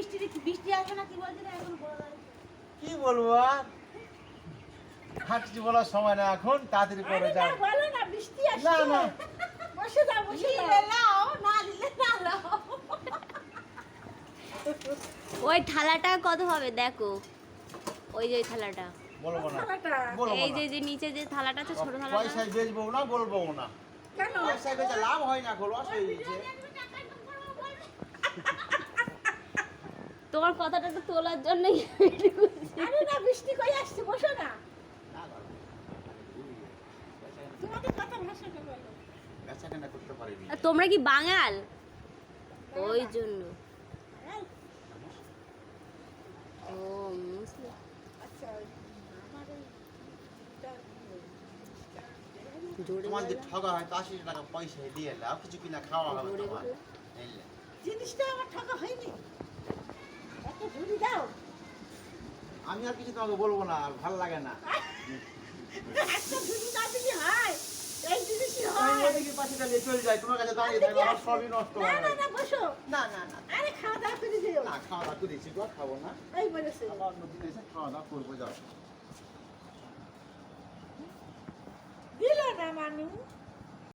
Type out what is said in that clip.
বৃষ্টি আসে না কি বলছিস এখন বলা কি বলবো আর আর কিছু বলার সময় না এখন তাড়াতাড়ি করে আরে যাও না বলো না বৃষ্টি আসছে না না বসে যাও নাও না দিলে না নাও ওই থালাটা কত হবে দেখো ওই যে থালাটা বলবো না থালাটা। বলবো এই না যে নিচে যে থালাটা আছে ছোট থালাটা পয়সায় বেচবো না বলবো না কেন পয়সায় বেচে লাভ হয় না লস হয়ে গেছে তোমার কথাটা তো তোলার জন্য আরে না বৃষ্টি কই আসছে বসো না না, না, তোমাদের কথা ভাষা কে বলো বেচা কেনা করতে পারিনি তোমরা কি বাঙাল ওই জন্য এই, ও মুসলিম আচ্ছা আমার জোরে তোমার যে বলো। ঠগা হয় 80 টাকা পয়সা দিয়ে লাভ কিছু কিনা খাওয়া হবে জোরে তোমার বলো। এই লে। জিনিসটা আমার ঠকা হয়নি একটা ঝুড়ি দাও আমি আর কিছু তোমাকে বলবো না ভালো লাগে না একটা ঝুড়ি না দিলে হয় এই জিনিসই আমি হয় এদিকে পাশে দাঁড়িয়ে চলে যাই তোমার কাছে দাঁড়িয়ে থাকলে আমার সবই নষ্ট না হয়ে না যাবে না বসো না না না আরে খাওয়া দাওয়া করে দিও না খাওয়া দাওয়া করেছি তো আর খাবো না এই বলেছে আবার নতুন এসে খাওয়া দাওয়া করবো যাও দিল না মানুষ